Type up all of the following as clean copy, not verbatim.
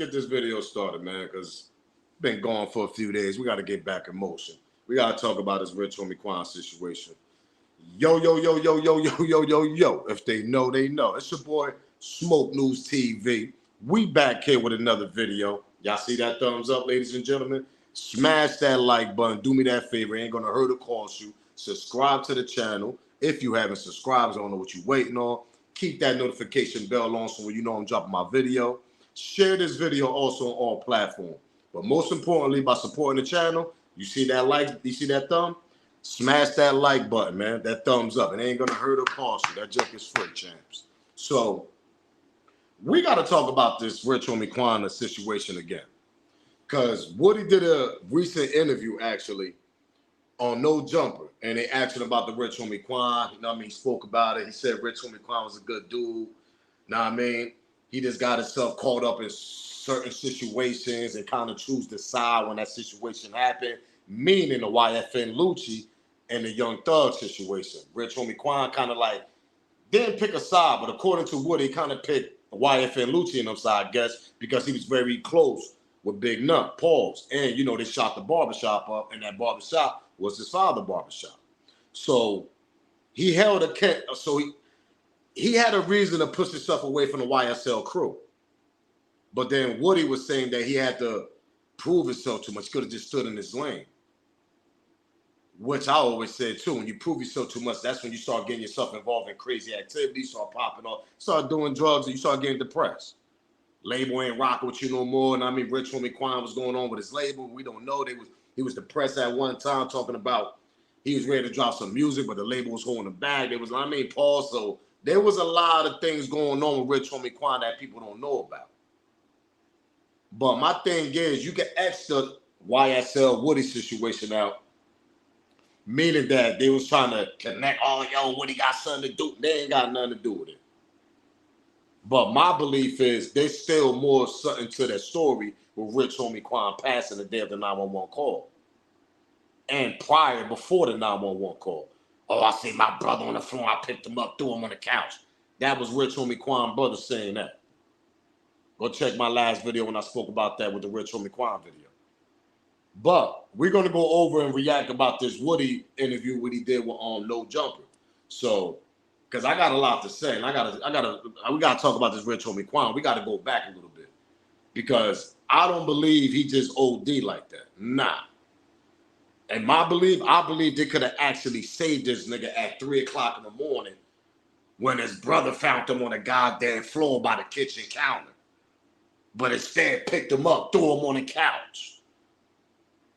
Get this video started, man, because been gone for a few days. We got to get back in motion. We got to talk about this rich homie Quan situation. Yo. If they know, they know. It's your boy, Smoke News TV. We back here with another video. Y'all see that thumbs up, ladies and gentlemen? Smash that like button. Do me that favor. It ain't going to hurt or cost you. Subscribe to the channel. If you haven't subscribed, I don't know what you're waiting on. Keep that notification bell on so when you know I'm dropping my video. Share this video also on all platforms. But most importantly, by supporting the channel, you see that like, you see that thumb? Smash that like button, man. That thumbs up. It ain't going to hurt or cost you. That junk is free, champs. So, we got to talk about this rich homie Quan situation again. Because Woody did a recent interview, actually, on No Jumper. And they asked him about the rich homie Quan. You know what I mean? He spoke about it. He said rich homie Quan was a good dude. You know what I mean? He just got himself caught up in certain situations and kind of choose the side when that situation happened, meaning the YFN Lucci and the Young Thug situation. Rich homie Quan kind of like didn't pick a side, but according to Woody, he kind of picked YFN Lucci in them side, I guess, because he was very close with Big Nut, Pauls. And, you know, they shot the barbershop up, and that barbershop was his father's barbershop. So he held a he had a reason to push himself away from the YSL crew. But then Woody was saying that he had to prove himself too much. He could have just stood in his lane. Which I always said too, when you prove yourself too much, that's when you start getting yourself involved in crazy activities, start popping off, start doing drugs, and you start getting depressed. Label ain't rocking with you no more. And I mean, rich homie Quan was going on with his label. We don't know. He was depressed at one time, talking about he was ready to drop some music, but the label was holding him back. Paul. So there was a lot of things going on with rich homie Quan that people don't know about. But my thing is, you can X the YSL Woody situation out, meaning that they was trying to connect, Woody got something to do. They ain't got nothing to do with it. But my belief is there's still more something to that story with rich homie Quan passing the day of the 911 call. And before the 911 call. Oh, I see my brother on the floor. I picked him up, threw him on the couch. That was rich homie Quan brother saying that. Go check my last video when I spoke about that with the rich homie Quan video. But we're going to go over and react about this Woody interview what he did with No Jumper. So, because I got a lot to say, and we got to talk about this rich homie Quan. We got to go back a little bit. Because I don't believe he just OD like that. Nah. And I believe they could have actually saved this nigga at 3 o'clock in the morning when his brother found him on the goddamn floor by the kitchen counter. But instead picked him up, threw him on the couch.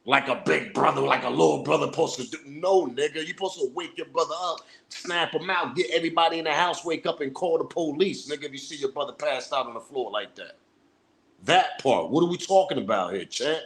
Like a big brother, like a little brother supposed to do. No, nigga, you supposed to wake your brother up, snap him out, get everybody in the house, wake up and call the police, nigga, if you see your brother passed out on the floor like that. That part. What are we talking about here, champ?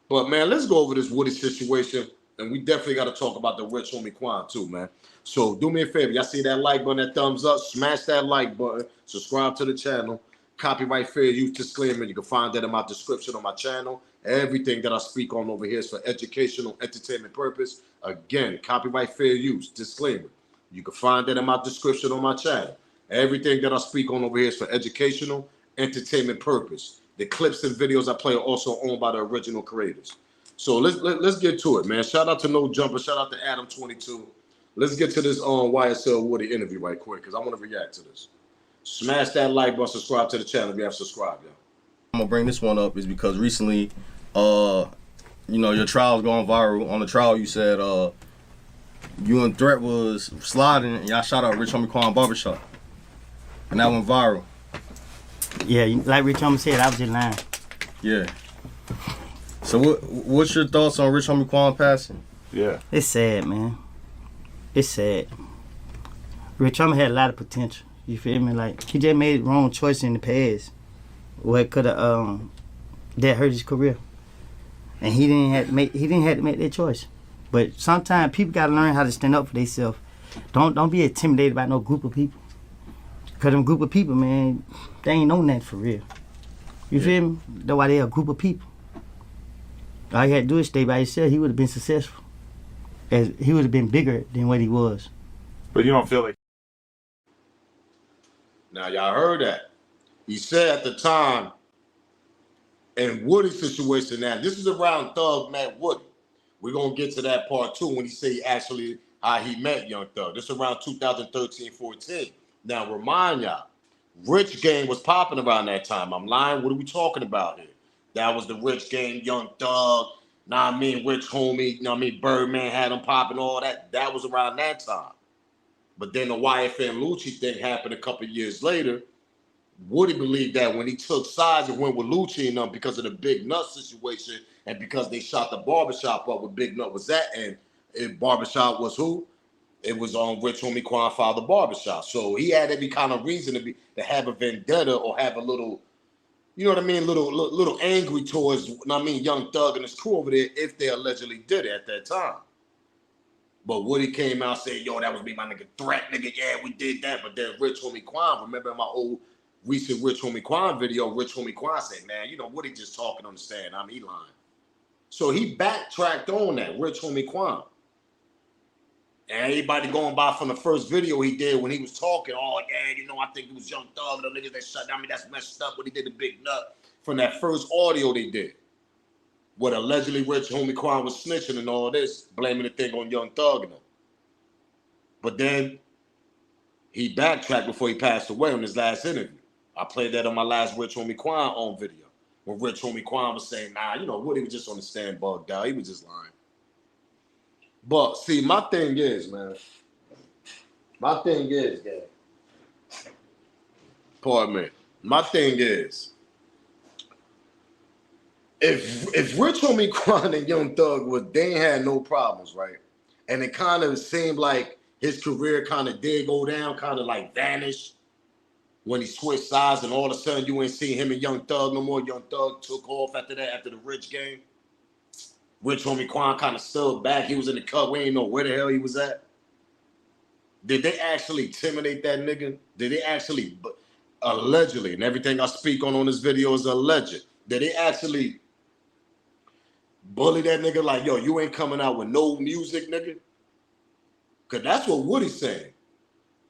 But, man, let's go over this Woody situation, and we definitely got to talk about the rich homie Quan, too, man. So, do me a favor. Y'all see that like button, that thumbs up? Smash that like button. Subscribe to the channel. Copyright fair use disclaimer. You can find that in my description on my channel. Everything that I speak on over here is for educational, entertainment purpose. Again, copyright fair use disclaimer. You can find that in my description on my channel. Everything that I speak on over here is for educational, entertainment purpose. The clips and videos I play are also owned by the original creators. So let's get to it, man. Shout out to No Jumper. Shout out to Adam22. Let's get to this YSL Woody interview right quick because I want to react to this. Smash that like button, subscribe to the channel if you have subscribed, y'all. I'm gonna bring this one up is because recently, your trial's going viral. On the trial, you said you and Threat was sliding and y'all shot out Rich Homie Quan barbershop, and that went viral. Yeah, like Rich Homie said, I was just lying. Yeah. So what's your thoughts on Rich Homie Quan passing? Yeah. It's sad, man. It's sad. Rich Homie had a lot of potential. You feel me? Like, he just made wrong choice in the past. What could have that hurt his career. And he didn't have to make that choice. But sometimes people gotta learn how to stand up for themselves. Don't be intimidated by no group of people. Cause them group of people, man, they ain't know nothing for real. You feel me? That's why they a group of people. All he had to do is stay by himself. He would have been successful. He would have been bigger than what he was. But you don't feel like... Now, y'all heard that. He said at the time, in Woody's situation now, this is around Thug met Woody. We're going to get to that part too when he say actually how he met Young Thug. This is around 2013-14. Now, remind y'all, Rich Gang was popping around that time. I'm lying. What are we talking about here? That was the Rich Gang, Young Thug, know what I mean, Rich Homie, you know what I mean, Birdman had him popping, all that. That was around that time. But then the YFN Lucci thing happened a couple years later. Woody believed that when he took sides and went with Lucci and them because of the Big Nut situation and because they shot the barbershop up with Big Nut was that, and barbershop was who? It was on Rich Homie Quan Father Barbershop. So he had every kind of reason to have a vendetta or have a little, you know what I mean, little angry towards, you know what I mean, Young Thug and his crew over there if they allegedly did it at that time. But Woody came out and said, yo, that was me, my nigga, threat, nigga, yeah, we did that. But then Rich Homie Quan, remember in my old recent Rich Homie Quan video, Rich Homie Quan said, man, you know, Woody just talking on the stand, I'm lying. So he backtracked on that, Rich Homie Quan. And everybody going by from the first video he did when he was talking, oh, yeah, you know, I think it was Young Thug, the niggas that shut down, I mean, that's messed up, what he did the Big Nut from that first audio they did. What allegedly Rich Homie Quan was snitching and all this, blaming the thing on Young Thug and them. But then he backtracked before he passed away on his last interview. I played that on my last Rich Homie Quan on video. When Rich Homie Quan was saying, nah, you know, Woody was just on the stand bugged out. He was just lying. But see, my thing is, man. My thing is, gang. Pardon me. My thing is, if Rich Homie Quan and Young Thug they ain't had no problems, right? And it kind of seemed like his career kind of did go down, kind of like vanished when he switched sides, and all of a sudden you ain't seen him and Young Thug no more. Young Thug took off after that, after the Rich game. Rich Homie Quan kind of stood back. He was in the cut. We ain't know where the hell he was at. Did they actually intimidate that nigga? Did they actually, allegedly, and everything I speak on this video is alleged, did they actually bully that nigga like, yo, you ain't coming out with no music, nigga? Because that's what Woody's saying.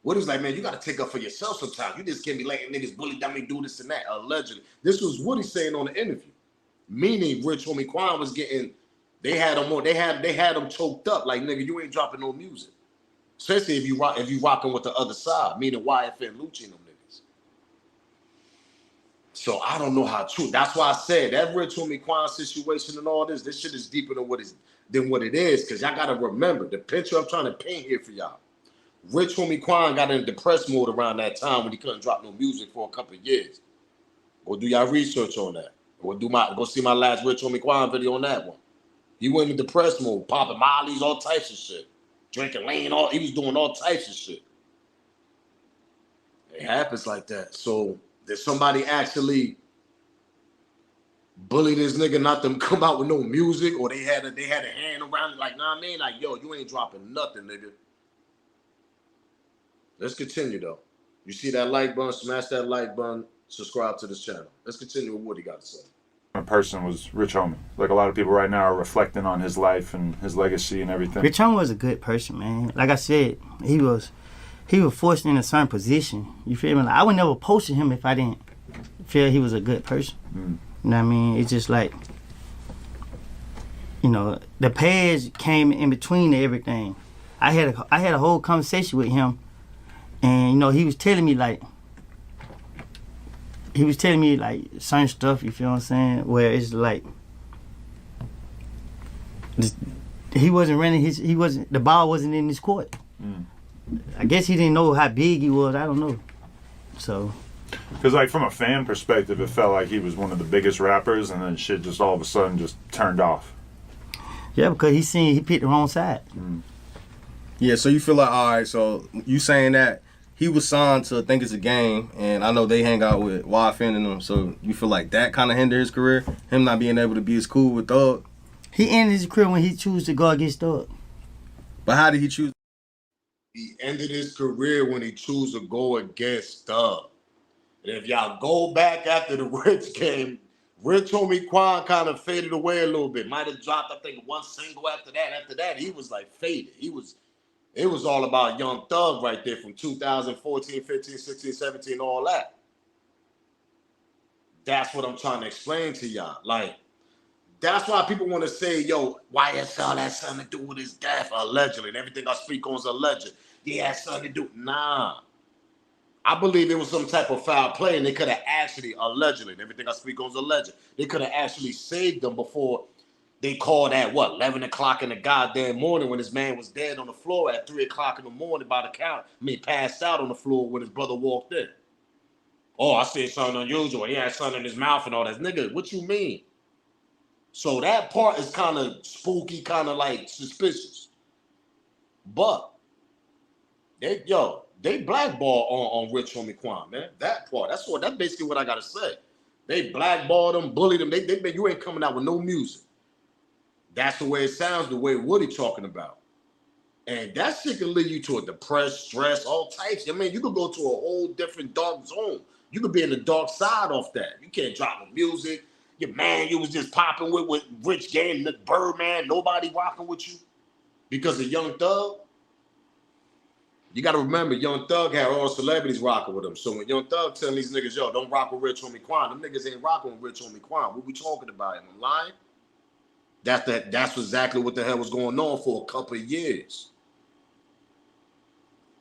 Woody's like, man, you got to take up for yourself sometimes. You just can't be letting niggas bully down me, do this and that, allegedly. This was Woody saying on the interview. Meaning Rich Homie Quan was getting, they had him choked up like, nigga, you ain't dropping no music. Especially if you rocking with the other side, meaning YFN Lucci and them niggas. So I don't know how true. That's why I said that Rich Homie Quan situation and all this shit is deeper than what it is. Because y'all gotta remember the picture I'm trying to paint here for y'all. Rich Homie Quan got in depressed mode around that time when he couldn't drop no music for a couple of years. Go do y'all research on that. Go see my last Rich Homie Quan video on that one. He went in depressed mode, popping mollies, all types of shit. Drinking lean, he was doing all types of shit. It happens like that. So did somebody actually bully this nigga not to come out with no music, or they had a hand around it like, nah, I mean, like, yo, you ain't dropping nothing, nigga. Let's continue though. You see that like button, smash that like button, subscribe to this channel. Let's continue with what he got to say. A person was Rich Homie. Like a lot of people right now are reflecting on his life and his legacy and everything. Rich Homie was a good person, man. Like I said, he was forced in a certain position. You feel me? Like, I would never post to him if I didn't feel he was a good person. You know what I mean? It's just like, you know, the past came in between everything. I had a whole conversation with him, and you know, he was telling me like certain stuff, you feel what I'm saying, where it's like he wasn't running the ball wasn't in his court. I guess he didn't know how big he was, I don't know. So because like from a fan perspective, it felt like he was one of the biggest rappers, and then shit just all of a sudden just turned off. Yeah, because he picked the wrong side. Yeah, so you feel like, all right, so you saying that he was signed to Think It's a Game, and I know they hang out with YFN and them, so you feel like that kind of hindered his career? Him not being able to be as cool with Thug? He ended his career when he chose to go against Thug. But how did he choose? He ended his career when he chose to go against Thug. And if y'all go back after the Rich game, Rich Homie Quan kind of faded away a little bit. Might have dropped, I think, one single after that. After that, he was like faded. It was all about Young Thug right there from 2014, 15, 16, 17, all that. That's what I'm trying to explain to y'all. Like, that's why people want to say, yo, YSL had something to do with his death, allegedly. And everything I speak on is alleged. He had something to do. Nah. I believe it was some type of foul play, and they could have actually, allegedly, and everything I speak on is alleged, they could have actually saved them before they called at, 11 o'clock in the goddamn morning when his man was dead on the floor at 3 o'clock in the morning by the count. I mean, passed out on the floor when his brother walked in. Oh, I said something unusual. He had something in his mouth and all that. Nigga, what you mean? So that part is kind of spooky, kind of like suspicious. But they blackball on Rich Homie Quan, man. That part, that's basically what I gotta say. They blackballed him, bullied him. You ain't coming out with no music. That's the way it sounds, the way Woody talking about. And that shit can lead you to a depressed, stress, all types. I mean, you could go to a whole different dark zone. You could be in the dark side off that. You can't drop no music. Your man, you was just popping with Rich Game, Birdman, nobody rocking with you because of Young Thug. You got to remember, Young Thug had all the celebrities rocking with him. So when Young Thug telling these niggas, yo, don't rock with Rich Homie Quan, them niggas ain't rocking with Rich Homie Quan. What we talking about? Am I lying? That's exactly what the hell was going on for a couple of years.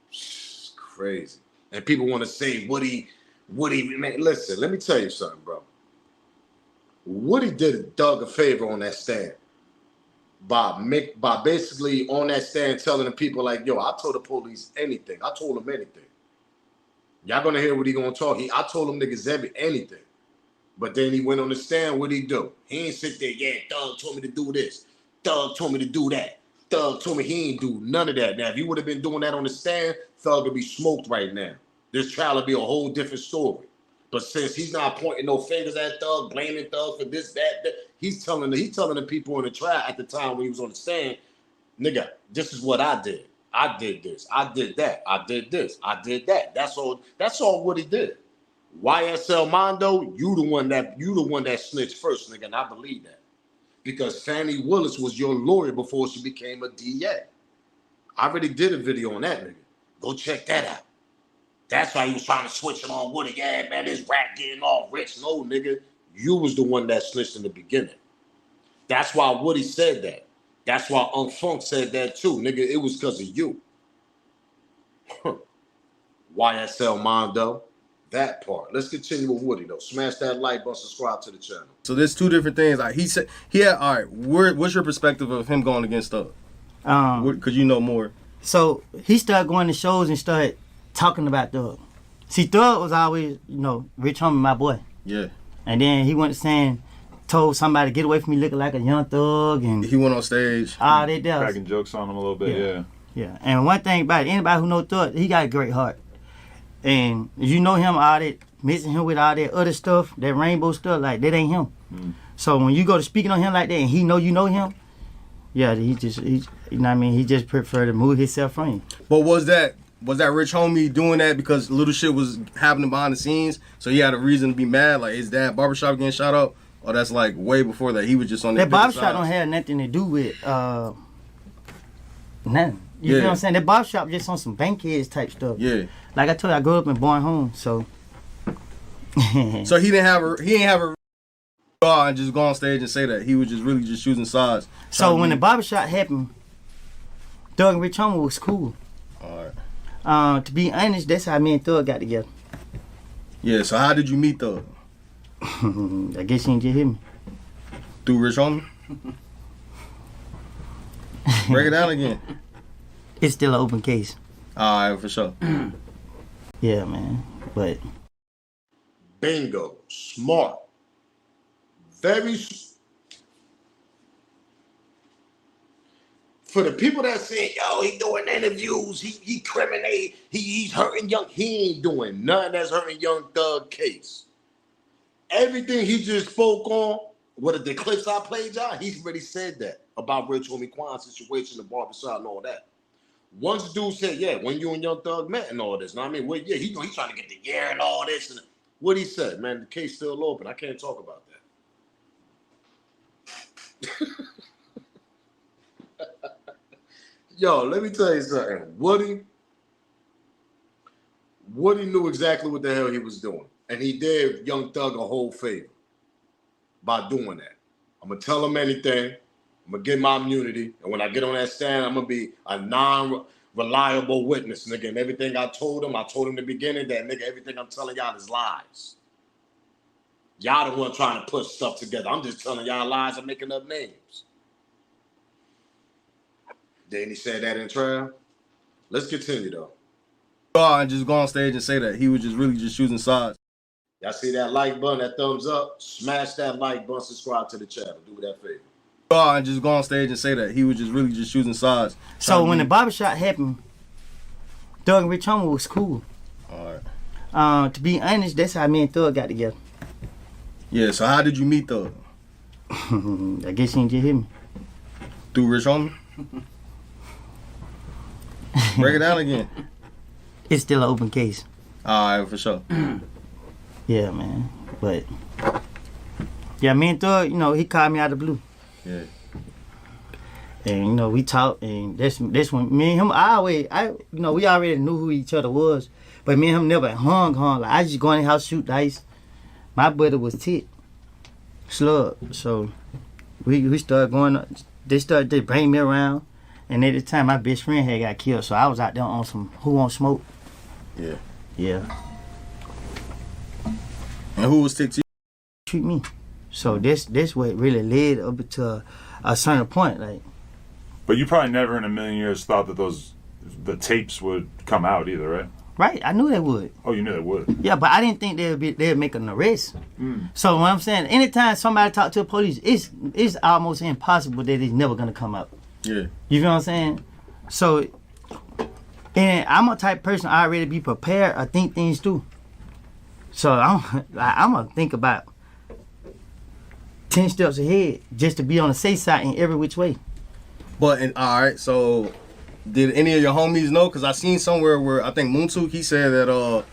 It's crazy. And people want to say, Woody, man, listen, let me tell you something, bro. Woody did Doug a favor on that stand by basically on that stand telling the people like, yo, I told the police anything. I told them anything. Y'all gonna hear what he gonna talk. I told them niggas anything. But then he went on the stand, what'd he do? He ain't sit there, yeah, Doug told me to do this. Doug told me to do that. Doug told me he ain't do none of that. Now, if he would have been doing that on the stand, Thug would be smoked right now. This trial would be a whole different story. But since he's not pointing no fingers at Thug, blaming Thug for this, that, he's telling the people in the trial at the time when he was on the stand, nigga, this is what I did. I did this. I did that. I did this. I did that. That's all what he did. YSL Mondo, you the one that snitched first, nigga, and I believe that. Because Fannie Willis was your lawyer before she became a DA. I already did a video on that, nigga. Go check that out. That's why he was trying to switch it on Woody. Yeah, man, this rat getting all rich. No, nigga, you was the one that snitched in the beginning. That's why Woody said that. That's why Funk said that too, nigga. It was because of you. YSL Mondo. That part. Let's continue with Woody though. Smash that like button, subscribe to the channel. So there's two different things. Like he said, all right. What's your perspective of him going against Thug? Because you know more. So he started going to shows and started talking about Thug. See, Thug was always, Rich Homie, my boy. Yeah. And then he went told somebody, get away from me looking like a young thug. And he went on stage. All that does. Cracking jokes on him a little bit, yeah. Yeah. And one thing about it, anybody who knows Thug, he got a great heart. And you know him, all that, mixing him with all that other stuff, that rainbow stuff, like, that ain't him. Mm. So when you go to speaking on him like that and he know you know him, yeah, he you know what I mean? He just prefer to move himself from you. But was that Rich Homie doing that because little shit was happening behind the scenes, so he had a reason to be mad? Like, is that barbershop getting shot up? Or that's like way before that? He was just on that barbershop don't have nothing to do with nothing. You know what I'm saying? That barbershop just on some bankheads type stuff. Yeah. Like I told you, I grew up and born home, so. So he ain't have a and just go on stage and say that. He was just really just choosing sides. So when the barbershop happened, Thug and Rich Homie was cool. All right. To be honest, that's how me and Thug got together. Yeah. So how did you meet Thug? I guess you didn't just hear me. Through Rich Homie? Break it down again. It's still an open case. All right, for sure. Yeah, man. But bingo, smart, very. For the people that say, yo, he doing interviews, he criminate, he's hurting young, he ain't doing nothing that's hurting Young Thug case. Everything he just spoke on, what the clips I played y'all, he's already said that about Rich Homie Quan's situation, the barbershop and all that. Once dude said, yeah, when you and Young Thug met and all this, know what I mean? Well, yeah, he's trying to get the year and all this. And what he said, man, the case still open. I can't talk about that. Yo, let me tell you something. Woody knew exactly what the hell he was doing. And he did Young Thug a whole favor by doing that. I'm going to tell him anything. I'm going to get my immunity. And when I get on that stand, I'm going to be a non-reliable witness, nigga. And everything I told him in the beginning that, nigga, everything I'm telling y'all is lies. Y'all the one trying to put stuff together. I'm just telling y'all lies and making up names. Then he said that in trial. Let's continue, though. And just go on stage and say that he was just really just choosing sides. Y'all see that like button, that thumbs up? Smash that like button, subscribe to the channel. Do me that favor. And just go on stage and say that he was just really just choosing sides. So when the barbershop happened, Thug and Rich Homie was cool. All right. To be honest, that's how me and Thug got together. Yeah, so how did you meet Thug? I guess you didn't just hear me. Through Rich Homie? Break it down again. It's still an open case. All right, for sure. Yeah, man. But yeah, me and Thug, he called me out of the blue. Yeah. And we talked, and this when me and him, we already knew who each other was, but me and him never hung. Like I just go in the house, shoot dice. My brother was Tit, Slug, so we started going. They bring me around, and at the time my best friend had got killed, so I was out there on some Who Won't Smoke. Yeah. Yeah. And who was Tit to you? Treat me. So this what really led up to a certain point, like. But you probably never in a million years thought that the tapes would come out either, right? Right, I knew they would. Oh, you knew they would. Yeah, but I didn't think they'd make an arrest. So what I'm saying, anytime somebody talk to the police, it's almost impossible that it's never gonna come out. Yeah. You feel what I'm saying? So, and I'm a type of person I already be prepared. I think things through. So I'm gonna think about 10 steps ahead just to be on the safe side in every which way. But all right, so did any of your homies know? Because I seen somewhere where I think Moontuk, he said that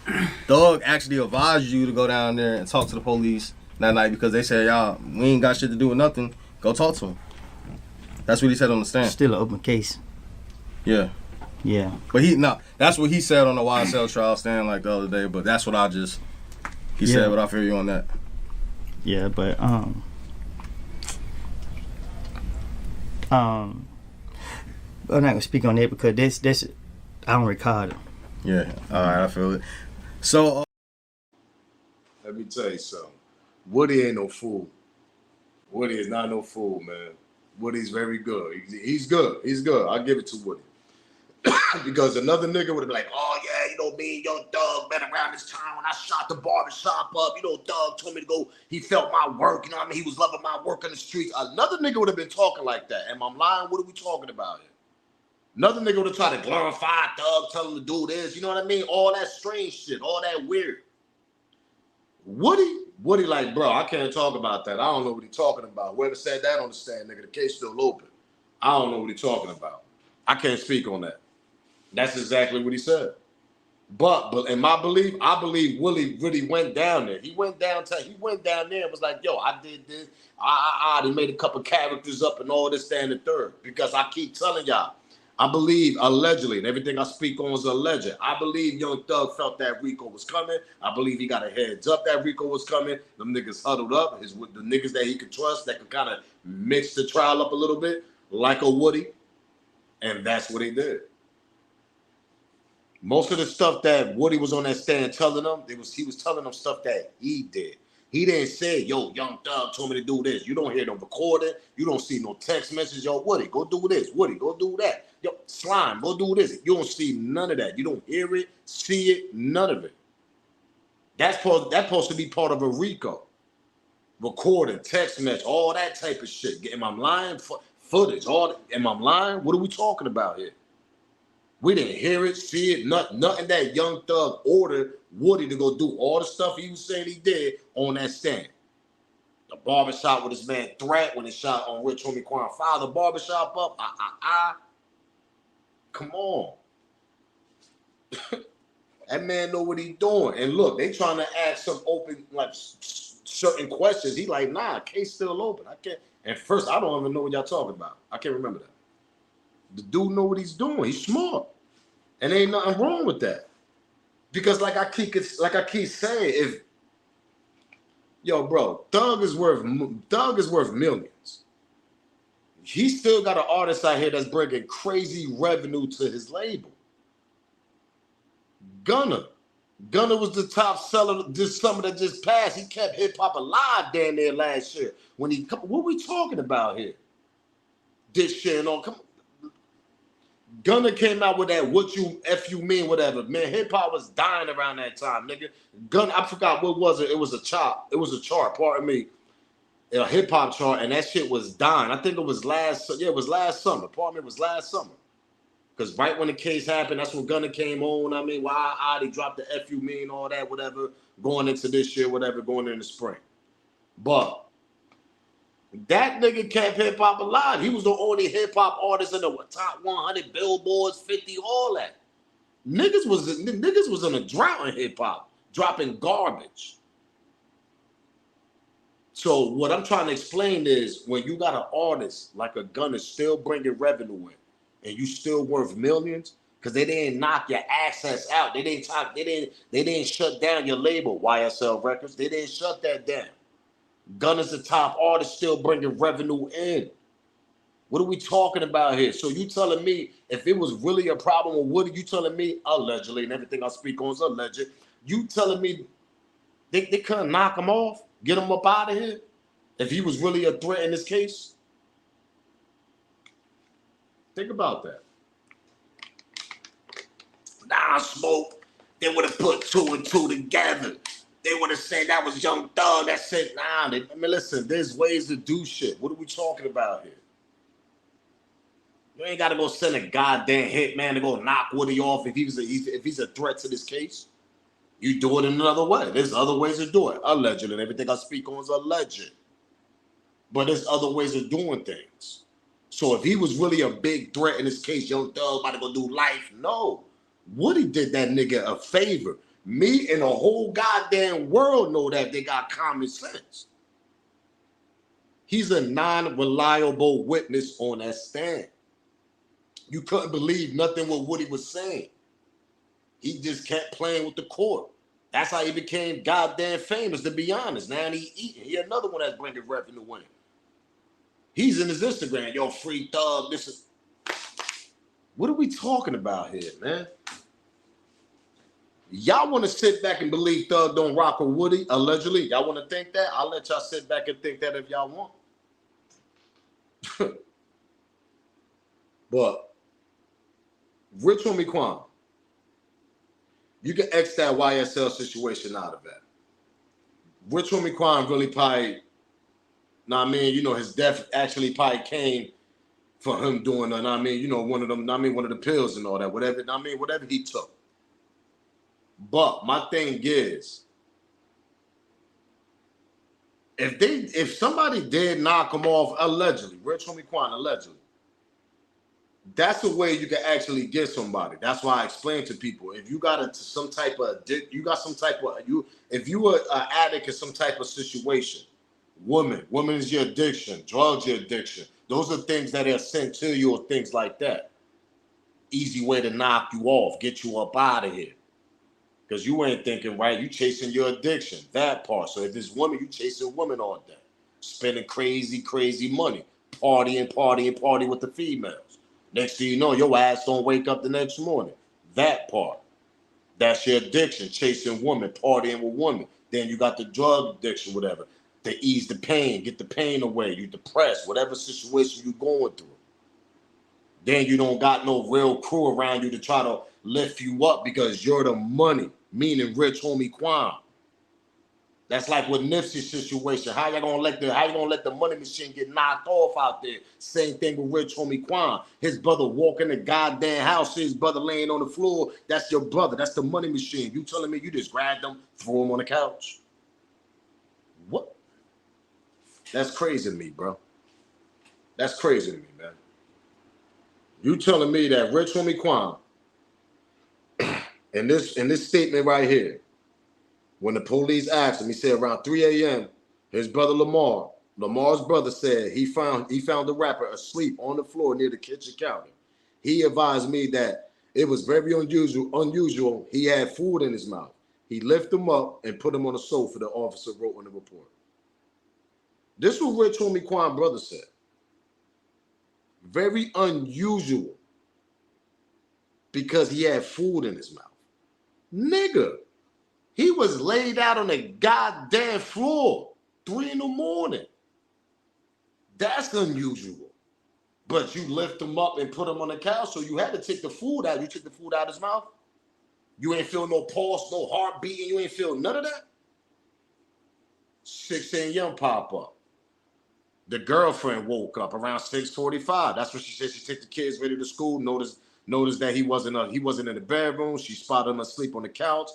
Doug actually advised you to go down there and talk to the police that night because they said, y'all, we ain't got shit to do with nothing. Go talk to him. That's what he said on the stand. Still an open case. Yeah. Yeah. But that's what he said on the YSL trial stand like the other day, but that's what he said, but I feel you on that. Yeah, but I'm not gonna speak on that because that's I don't recall it. Yeah, all right, I feel it. So let me tell you something. Woody ain't no fool. Woody is not no fool, man. Woody's very good. He's good. He's good. I'll give it to Woody. Because another nigga would have been like, oh yeah, me and Young Thug been around this time when I shot the barbershop up. Thug told me to go. He felt my work. He was loving my work in the streets. Another nigga would have been talking like that. Am I lying? What are we talking about here? Another nigga would have tried to glorify Thug, tell him to do this. You know what I mean? All that strange shit, all that weird. Woody like, bro, I can't talk about that. I don't know what he talking about. Whoever said that on the stand, nigga, the case still open. I don't know what he talking about. I can't speak on that. That's exactly what he said. But in my belief, I believe Willie really went down there. He went down there and was like, yo, I did this. They made a couple characters up and all this, that, and the third. Because I keep telling y'all, I believe allegedly, and everything I speak on is alleged. I believe Young Thug felt that Rico was coming. I believe he got a heads up that Rico was coming. Them niggas huddled up. The niggas that he could trust that could kind of mix the trial up a little bit, like a Woody. And that's what he did. Most of the stuff that Woody was on that stand telling them, he was telling them stuff that he did. He didn't say, yo, Young Thug told me to do this. You don't hear no recording. You don't see no text message. Yo, Woody, go do this. Woody, go do that. Yo, Slime, go do this. You don't see none of that. You don't hear it, see it, none of it. That's supposed to be part of a RICO. Recording, text message, all that type of shit. Am I lying? Footage, am I lying? What are we talking about here? We didn't hear it, see it, nothing that Young Thug ordered Woody to go do all the stuff he was saying he did on that stand. The barbershop with his man Threat when he shot on Rich Homie Quan. Fire the barbershop up. Come on. That man know what he doing. And look, they trying to ask some open, like certain questions. He like, nah, case still open. I can't. And first, I don't even know what y'all talking about. I can't remember that. The dude know what he's doing. He's smart. And ain't nothing wrong with that. Because like I keep saying, Yo, bro, Thug is worth millions. He still got an artist out here that's bringing crazy revenue to his label. Gunna was the top seller this summer that just passed. He kept hip hop alive down there last year. When he come, what we talking about here? This shit and all. Come on. Gunna came out with that "What You F You Mean" whatever. Man, hip hop was dying around that time, nigga. Gunna, I forgot what was it. It was a chart. It was a chart. Pardon me. A hip hop chart, and that shit was dying. I think it was last. Yeah, it was last summer. Pardon me, it was last summer. Because right when the case happened, that's when Gunna came on. I mean, why they dropped the F you mean, all that, whatever, going into this year, whatever, going into the spring. But that nigga kept hip hop alive. He was the only hip hop artist in the top 100 billboards, 50, all that. Niggas was in a drought in hip hop, dropping garbage. So what I'm trying to explain is when you got an artist like a Gunna still bringing revenue in, and you still worth millions, because they didn't knock your access out. They didn't shut down your label, YSL Records. They didn't shut that down. Gunna's the top artist still bringing revenue in. What are we talking about here? So you telling me if it was really a problem with Woody, you telling me allegedly, and everything I speak on is alleged, you telling me they couldn't knock him off, get him up out of here if he was really a threat in this case? Think about that. Nah, Smoke, they would have put 2 and 2 together. They would have said that was Young Thug. That said, nah. I mean, listen, there's ways to do shit. What are we talking about here? You ain't got to go send a goddamn hitman to go knock Woody off if he's a threat to this case. You do it in another way. There's other ways to do it. Allegedly, and everything I speak on is alleged. But there's other ways of doing things. So if he was really a big threat in this case, Young Thug about to go do life, no. Woody did that nigga a favor. Me and the whole goddamn world know that they got common sense. He's a non-reliable witness on that stand. You couldn't believe nothing what Woody was saying. He just kept playing with the court. That's how he became goddamn famous, to be honest. Now he eating. He another one that's bringing revenue in. He's in his Instagram, yo, free Thug. This is. What are we talking about here, man? Y'all want to sit back and believe Thug don't rock with Woody, allegedly? Y'all want to think that? I'll let y'all sit back and think that if y'all want. But, Rich Homie Quan, you can X that YSL situation out of that. Rich Homie Quan really probably, his death actually probably came for him doing, one of the pills and all that, whatever he took. But my thing is, if somebody did knock him off allegedly, Rich Homie Quan allegedly, that's a way you can actually get somebody. That's why I explain to people, if you got if you were an addict in some type of situation, woman is your addiction, drugs your addiction. Those are things that are sent to you or things like that. Easy way to knock you off, get you up out of here. Because you ain't thinking right, you chasing your addiction, that part. So if this woman, you chasing women all day, spending crazy, crazy money, partying with the females. Next thing you know, your ass don't wake up the next morning. That part. That's your addiction, chasing women, partying with women. Then you got the drug addiction, whatever. To ease the pain, get the pain away. You depressed, whatever situation you going through. Then you don't got no real crew around you to try to lift you up because you're the money, meaning Rich Homie Quan. That's like with Nipsey's situation. How you gonna let the money machine get knocked off out there? Same thing with Rich Homie Quan. His brother walking the goddamn house, his brother laying on the floor. That's your brother. That's the money machine. You telling me you just grabbed him, threw him on the couch? What? That's crazy to me, bro. That's crazy to me, man. You telling me that Rich Homie Quan, in this statement right here, when the police asked him, he said around 3 a.m., his brother Lamar's brother said he found the rapper asleep on the floor near the kitchen counter. He advised me that it was very unusual. He had food in his mouth. He lifted him up and put him on the sofa, the officer wrote in the report. This is what Rich Homie Quan brother said. Very unusual because he had food in his mouth. Nigga, he was laid out on the goddamn floor, 3 in the morning. That's unusual. But you lift him up and put him on the couch, so you had to take the food out. You took the food out of his mouth. You ain't feel no pulse, no heart beating. You ain't feel none of that. 6 a.m. pop up. The girlfriend woke up around 6:45. That's what she said. She took the kids ready to school. Noticed that he wasn't in the bedroom. She spotted him asleep on the couch.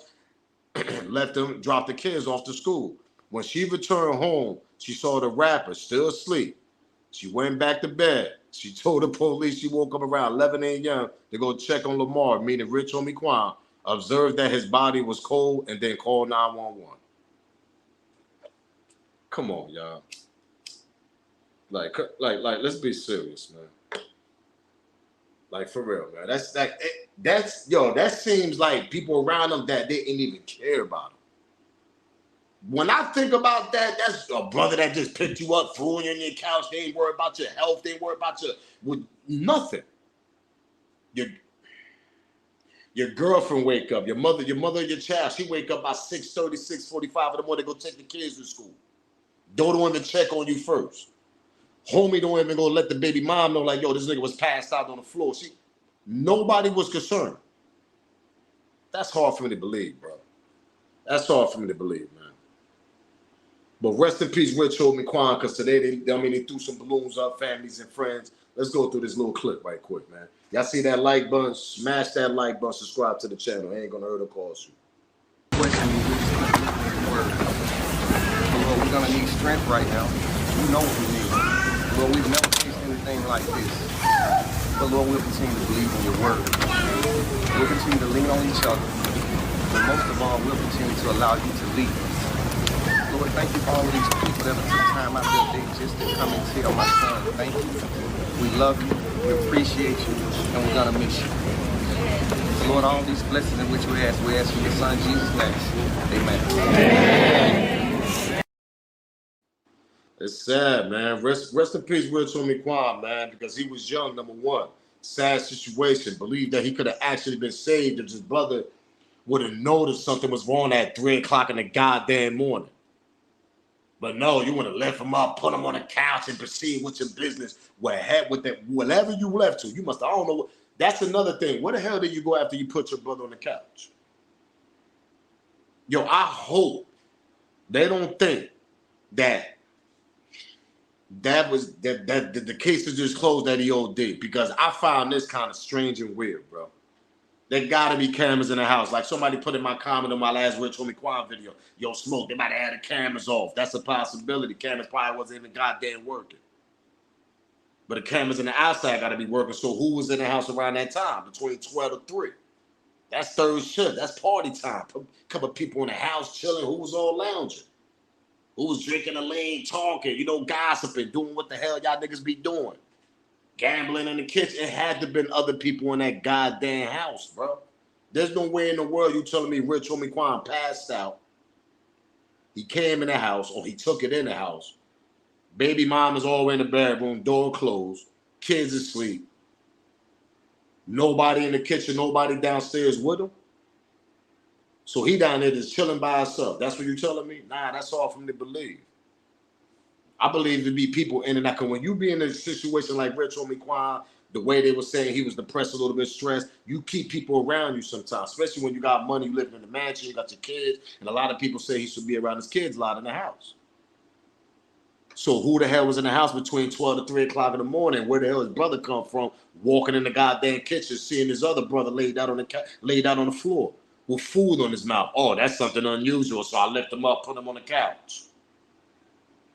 Left him, dropped the kids off to school. When she returned home, she saw the rapper still asleep. She went back to bed. She told the police she woke up around 11 a.m. to go check on Lamar, meaning Rich Homie Quan, observed that his body was cold, and then called 911. Come on, y'all. Like, let's be serious, man. Like, for real, man. That seems like people around him that didn't even care about him. When I think about that, that's a brother that just picked you up, threw you on your couch. They ain't worried about your health. They ain't worried about with nothing. Your girlfriend wake up. Your mother, your child, she wake up by 6:30, 6:45 in the morning to go take the kids to school. Don't want to check on you first. Homie don't even go let the baby mom know, like, yo, this nigga was passed out on the floor. Nobody was concerned. That's hard for me to believe, bro. That's hard for me to believe, man. But rest in peace, Rich Homie Quan, because today they threw some balloons up, families and friends. Let's go through this little clip right quick, man. Y'all see that like button? Smash that like button, subscribe to the channel. It ain't gonna hurt or cost you. Lord, we're gonna need strength right now. You know what we need. Lord, we've never faced anything like this. But Lord, we'll continue to believe in your word. We'll continue to lean on each other. But most of all, we'll continue to allow you to lead us. Lord, thank you for all of these people that have took time out of their day just to come and tell my son, thank you. We love you, we appreciate you, and we're gonna miss you. So Lord, all these blessings in which we ask in your son Jesus' name. Amen. It's sad, man. Rest in peace, Rich Homie Quan, man, because he was young, number one. Sad situation. Believed that he could have actually been saved if his brother would have noticed something was wrong at 3 o'clock in the goddamn morning. But no, you want to lift him up, put him on the couch, and proceed with your business. Whatever you left to, you must. I don't know. That's another thing. Where the hell did you go after you put your brother on the couch? Yo, I hope they don't think that the case is just closed at the OD, because I found this kind of strange and weird, bro. There gotta be cameras in the house. Like somebody put in my comment on my last Rich Homie Quan video, yo, Smoke, they might have had the cameras off. That's a possibility. Cameras probably wasn't even goddamn working. But the cameras in the outside gotta be working. So who was in the house around that time? Between 12 to 3. That's third shift. That's party time. A couple of people in the house chilling. Who was all lounging? Who was drinking a lane, talking, gossiping, doing what the hell y'all niggas be doing? Gambling in the kitchen. It had to have been other people in that goddamn house, bro. There's no way in the world you telling me Rich Homie Quan passed out. He came in the house, or he took it in the house. Baby mom is all in the bedroom, door closed, kids asleep. Nobody in the kitchen, nobody downstairs with him. So he down there just chilling by himself. That's what you telling me? Nah, that's hard for me to believe. I believe there be people in and out. Because when you be in a situation like Rich Homie Quan, the way they were saying he was depressed, a little bit stressed, you keep people around you sometimes, especially when you got money, you living in the mansion, you got your kids, and a lot of people say he should be around his kids a lot in the house. So who the hell was in the house between 12 to 3 o'clock in the morning? Where the hell his brother come from? Walking in the goddamn kitchen, seeing his other brother laid out on the floor with food on his mouth. Oh, that's something unusual. So I lift him up, put him on the couch.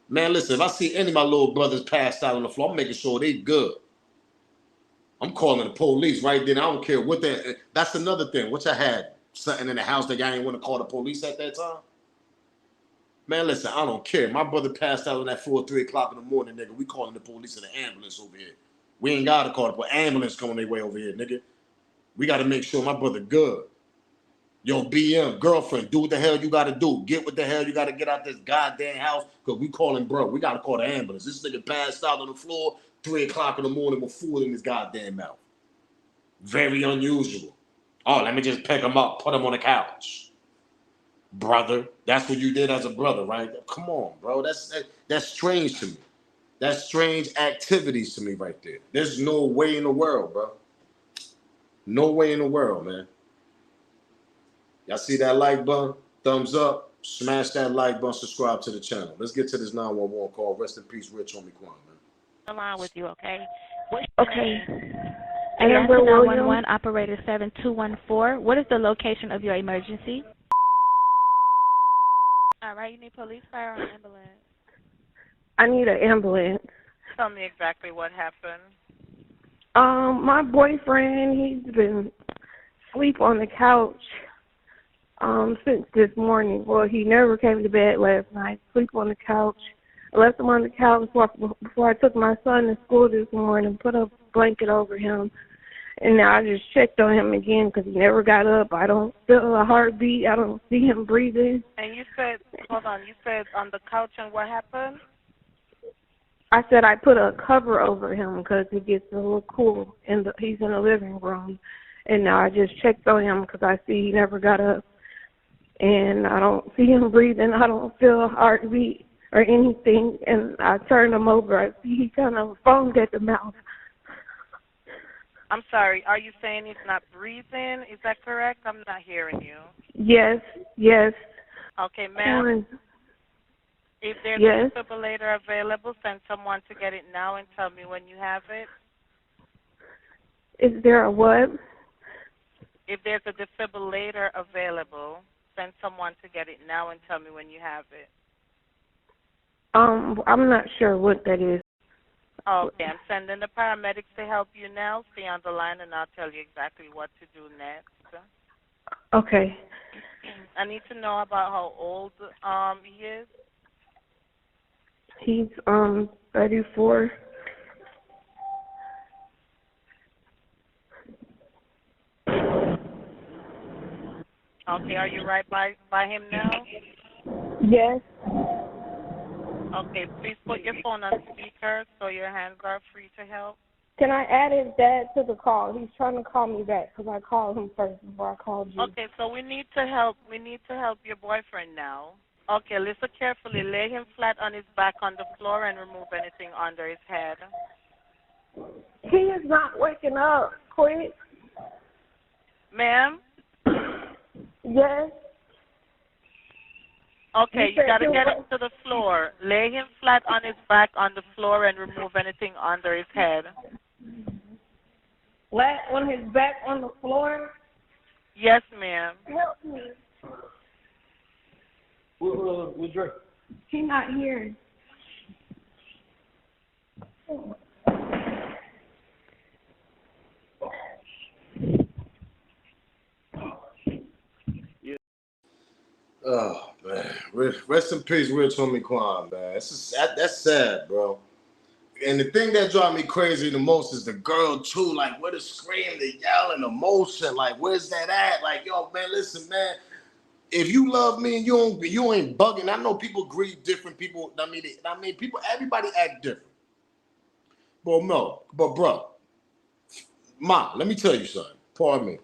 Man, listen, if I see any of my little brothers passed out on the floor, I'm making sure they good. I'm calling the police right then. I don't care what that's another thing. Which I had something in the house that y'all ain't want to call the police at that time. Man, listen, I don't care. My brother passed out on that floor at 3 o'clock in the morning, nigga. We calling the police and the ambulance over here. We ain't got to call the ambulance coming their way over here, nigga. We got to make sure my brother good. Yo, BM, girlfriend, do what the hell you gotta do. Get what the hell you gotta get out this goddamn house, because we calling bro. We gotta call the ambulance. This nigga passed out on the floor, 3 o'clock in the morning with food in his goddamn mouth. Very unusual. Oh, let me just pick him up, put him on the couch. Brother, that's what you did as a brother, right? Come on, bro. That's strange to me. That's strange activities to me right there. There's no way in the world, bro. No way in the world, man. Y'all see that like button? Thumbs up. Smash that like button. Subscribe to the channel. Let's get to this 911 call. Rest in peace, Rich Homie Quan, man. Along with you, okay? Okay. Amber 911, operator 7214. What is the location of your emergency? All right, you need police, fire, or ambulance? I need an ambulance. Tell me exactly what happened. My boyfriend, he's been asleep on the couch since this morning. Well, he never came to bed last night. Sleep on the couch. I left him on the couch before I took my son to school this morning, put a blanket over him. And now I just checked on him again because he never got up. I don't feel a heartbeat. I don't see him breathing. And you said, hold on, you said on the couch, and what happened? I said I put a cover over him because it gets a little cool. He's in the living room. And now I just checked on him because I see he never got up. And I don't see him breathing. I don't feel a heartbeat or anything. And I turned him over. I see he kind of foamed at the mouth. I'm sorry, are you saying he's not breathing? Is that correct? I'm not hearing you. Yes, yes. Okay, ma'am. If there's Yes. a defibrillator available, send someone to get it now and tell me when you have it. Is there a what? If there's a defibrillator available, send someone to get it now and tell me when you have it. I'm not sure what that is. Okay, I'm sending the paramedics to help you now. Stay on the line, and I'll tell you exactly what to do next. Okay. I need to know about how old he is. He's 34. Okay, are you right by him now? Yes. Okay, please put your phone on speaker so your hands are free to help. Can I add his dad to the call? He's trying to call me back because I called him first before I called you. Okay, so we need to help your boyfriend now. Okay, listen carefully. Lay him flat on his back on the floor and remove anything under his head. He is not waking up. Quick. Ma'am? Yes. Okay, you got to get him to the floor. Lay him flat on his back on the floor and remove anything under his head. Flat on his back on the floor? Yes, ma'am. Help me. What's Drake? He's not here. Oh, man. Rest in peace, Rich Homie Quan, man. That's sad, bro. And the thing that drives me crazy the most is the girl, too. Like, where the scream, the yelling, emotion. Like, where's that at? Like, yo, man, listen, man. If you love me and you ain't bugging. I know people grieve different. People, I mean, people, everybody act different. But no, but bro, Ma, let me tell you something. Pardon me.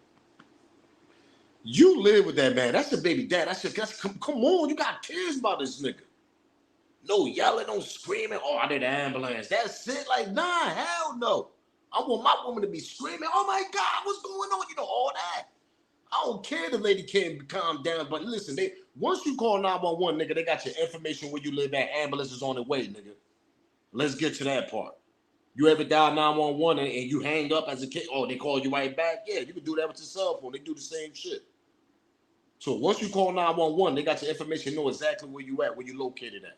You live with that man. That's your baby dad. Come on. You got kids about this nigga. No yelling, no screaming. Oh, I did an ambulance. That's it. Like, nah, hell no. I want my woman to be screaming. Oh my God, what's going on? You know, all that. I don't care the lady can't calm down. But listen, once you call 911, nigga, they got your information where you live at. Ambulance is on the way, nigga. Let's get to that part. You ever dial 911 and you hang up as a kid? Oh, they call you right back? Yeah, you can do that with your cell phone. They do the same shit. So once you call 911, they got your information, know exactly where you at, where you located at.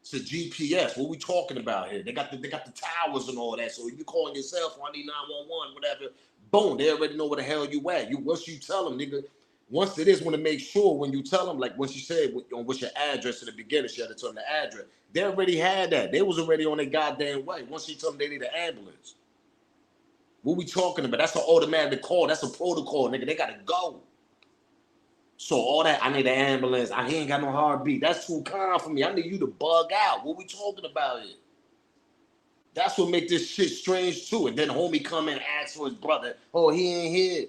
It's a GPS. What we talking about here? They got the towers and all that. So if you calling your cell phone, I need 911, whatever. Boom, they already know where the hell you at. Once you tell them, nigga. Once it is, want to make sure when you tell them, like once you said what's your address in the beginning, she had to tell them the address. They already had that. They was already on their goddamn way. Once she told them they need an ambulance. What we talking about? That's an automatic call. That's a protocol, nigga. They gotta go. So all that, I need an ambulance. He ain't got no heartbeat. That's too calm for me. I need you to bug out. What we talking about here? That's what make this shit strange too. And then homie come and ask for his brother. Oh, he ain't here.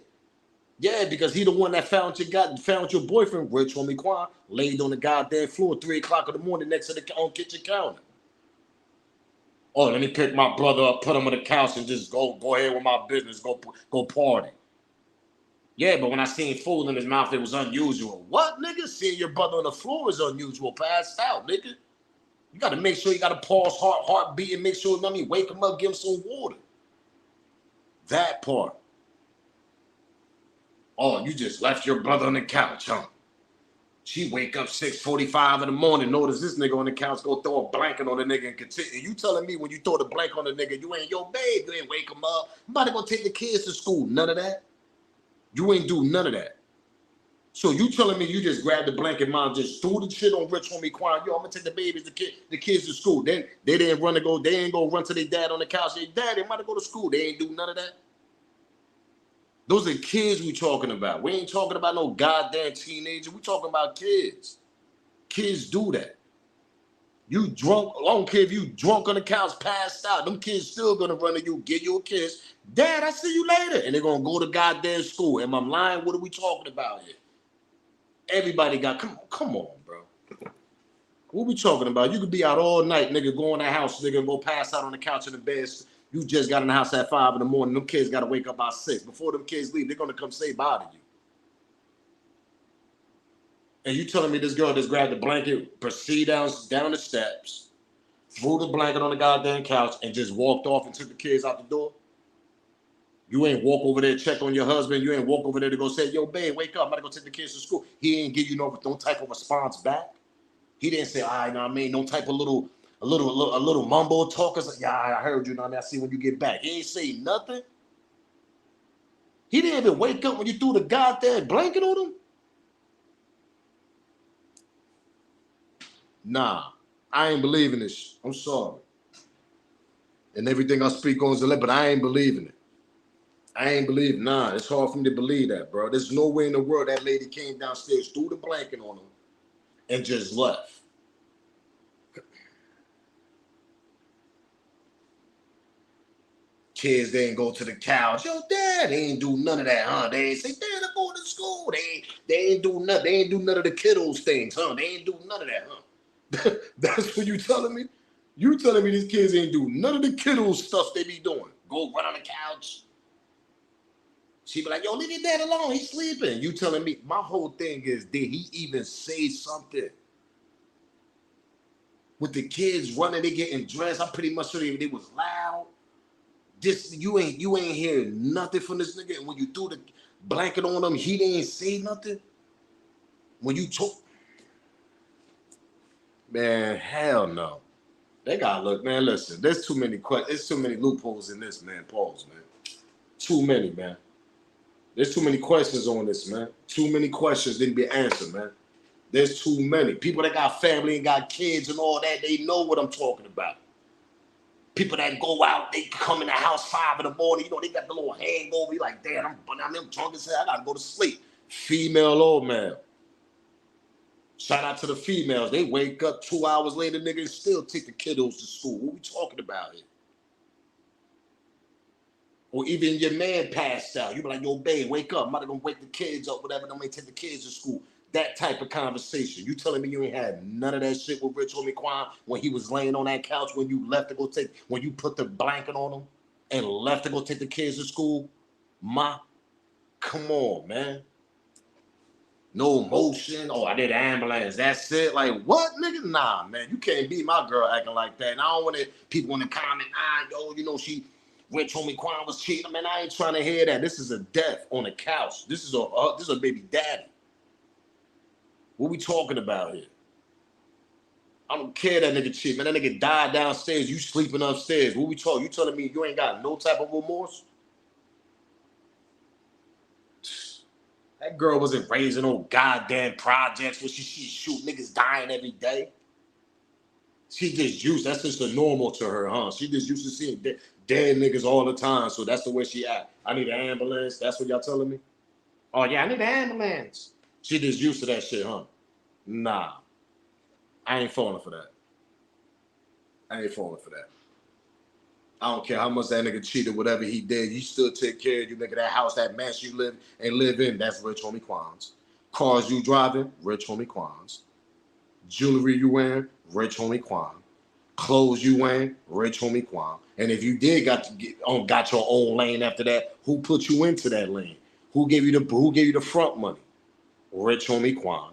Yeah, because he the one that found your boyfriend, rich homie Quan, laid on the goddamn floor 3 o'clock in the morning next to the kitchen counter. Oh, let me pick my brother up, put him on the couch, and just go ahead with my business, go party. Yeah, but when I seen food in his mouth, it was unusual. What, nigga? Seeing your brother on the floor is unusual. Passed out, nigga. You got to make sure you got to pause heartbeat and make sure, wake him up, give him some water. That part. Oh, you just left your brother on the couch, huh? She wake up 6:45 in the morning, notice this nigga on the couch, go throw a blanket on the nigga and continue. You telling me when you throw the blanket on the nigga, you ain't your babe, you ain't wake him up. I'm about to go take the kids to school. None of that. You ain't do none of that. So you telling me you just grabbed the blanket, mom, just threw the shit on rich homie Quan. Yo, I'm gonna take the babies, the kids to school. Then they didn't they ain't go run to their dad on the couch. Their dad, they might go to school. They ain't do none of that. Those are kids we talking about. We ain't talking about no goddamn teenager. We talking about kids. Kids do that. You drunk, I don't care if you drunk on the couch, passed out. Them kids still gonna run to you, give you a kiss. Dad, I see you later. And they're gonna go to goddamn school. Am I lying? What are we talking about here? Everybody got, come on, bro. What we talking about? You could be out all night, nigga, go in the house, nigga, and go pass out on the couch in the bed. You just got in the house at 5 in the morning. Them kids got to wake up by 6. Before them kids leave, they're going to come say bye to you. And you telling me this girl just grabbed the blanket, proceed down the steps, threw the blanket on the goddamn couch, and just walked off and took the kids out the door? You ain't walk over there, check on your husband. You ain't walk over there to go say, yo, babe, wake up. I'm about to go take the kids to school. He ain't give you no type of response back. He didn't say, all right, know what I mean? No type of a little mumble talk. Like, yeah, I heard you, know what I mean? I see when you get back. He ain't say nothing. He didn't even wake up when you threw the goddamn blanket on him. Nah, I ain't believing this. I'm sorry. And everything I speak on is a but I ain't believing it. I ain't believing. Nah, it's hard for me to believe that, bro. There's no way in the world that lady came downstairs, threw the blanket on him, and just left. Kids, they ain't go to the couch. Yo, dad, they ain't do none of that, huh? They ain't say, dad, I'm going to school. They ain't do nothing. They ain't do none of the kiddos things, huh? They ain't do none of that, huh? That's what you telling me? You telling me these kids ain't do none of the kiddos stuff they be doing? Go run on the couch. She be like, yo, leave your dad alone. He's sleeping. You telling me? My whole thing is, did he even say something? With the kids running, they getting dressed. I'm pretty much sure they was loud. You ain't hear nothing from this nigga. And when you threw the blanket on him, he didn't say nothing. When you took, man, hell no. They gotta look, man. Listen, there's too many questions. There's too many loopholes in this, man. Pause, man. Too many, man. There's too many questions on this, man. Too many questions didn't be answered, man. There's too many people that got family and got kids and all that. They know what I'm talking about. People that go out, they come in the house 5 in the morning, they got the little hangover. You like, damn, I'm drunk as hell. I gotta go to sleep. Female or male. Shout out to the females. They wake up 2 hours later, nigga, and still take the kiddos to school. What we talking about here? Or even your man passed out. You be like, yo, babe, wake up. I'm about to go wake the kids up, whatever. I'm gonna take the kids to school. That type of conversation. You telling me you ain't had none of that shit with Rich Homie Quan when he was laying on that couch when you left to go when you put the blanket on him and left to go take the kids to school? Come on, man. No emotion. Oh, I did ambulance. That's it. Like, what, nigga? Nah, man. You can't be my girl acting like that. And I don't want people in the comment, she Rich Homie Quan was cheating. Man, I ain't trying to hear that. This is a death on the couch. This is a baby daddy. What we talking about here? I don't care that nigga cheat, man. That nigga died downstairs. You sleeping upstairs. What we talking? You telling me you ain't got no type of remorse? That girl wasn't raising no goddamn projects where she shoot niggas dying every day. She just used, that's just the normal to her, huh? She just used to seeing dead niggas all the time, so that's the way she act. I need an ambulance. That's what y'all telling me? Oh, yeah, I need an ambulance. She just used to that shit, huh? Nah. I ain't falling for that. I ain't falling for that. I don't care how much that nigga cheated, whatever he did, you still take care of you, nigga. That house, that mansion you live in, that's rich homie Quan's. Cars you driving, rich homie Quan's. Jewelry you wearing, rich homie Quan. Clothes you wearing, rich homie Quan. And if you did got your own lane after that, who put you into that lane? Who gave you the front money? Rich homie Quan.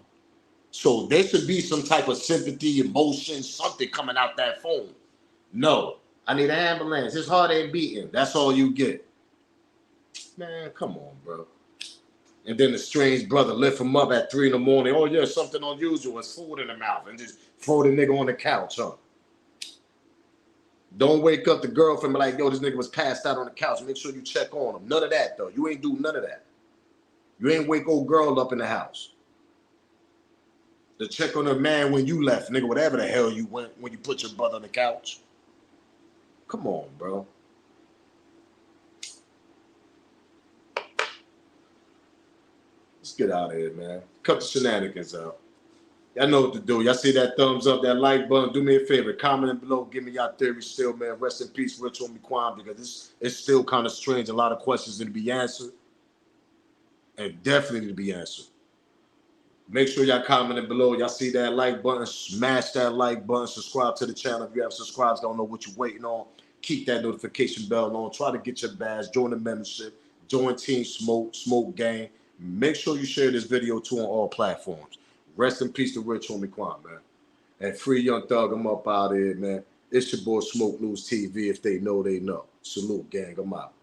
So there should be some type of sympathy, emotion, something coming out that phone. No, I need an ambulance. His heart ain't beating. That's all you get. Man, come on, bro. And then the strange brother lift him up at 3 a.m. Oh yeah, something unusual. It's food in the mouth, and just throw the nigga on the couch, huh? Don't wake up the girlfriend and be like, yo, this nigga was passed out on the couch. Make sure you check on him. None of that though. You ain't do none of that. You ain't wake old girl up in the house to check on her man when you left, nigga. Whatever the hell you went when you put your brother on the couch. Come on, bro. Let's get out of here, man. Cut the shenanigans out. Y'all know what to do. Y'all see that thumbs up, that like button. Do me a favor. Comment below. Give me y'all theory still, man. Rest in peace, Rich Homie Quan, because it's still kind of strange. A lot of questions need to be answered. And definitely need to be answered. Make sure y'all comment below. Y'all see that like button. Smash that like button. Subscribe to the channel. If you haven't subscribed, don't know what you're waiting on. Keep that notification bell on. Try to get your badge. Join the membership. Join Team Smoke Gang. Make sure you share this video too on all platforms. Rest in peace to Rich Homie Quan, man. And free Young Thug. I'm up out of here, man. It's your boy Smoke News TV. If they know, they know. Salute, gang. I'm out.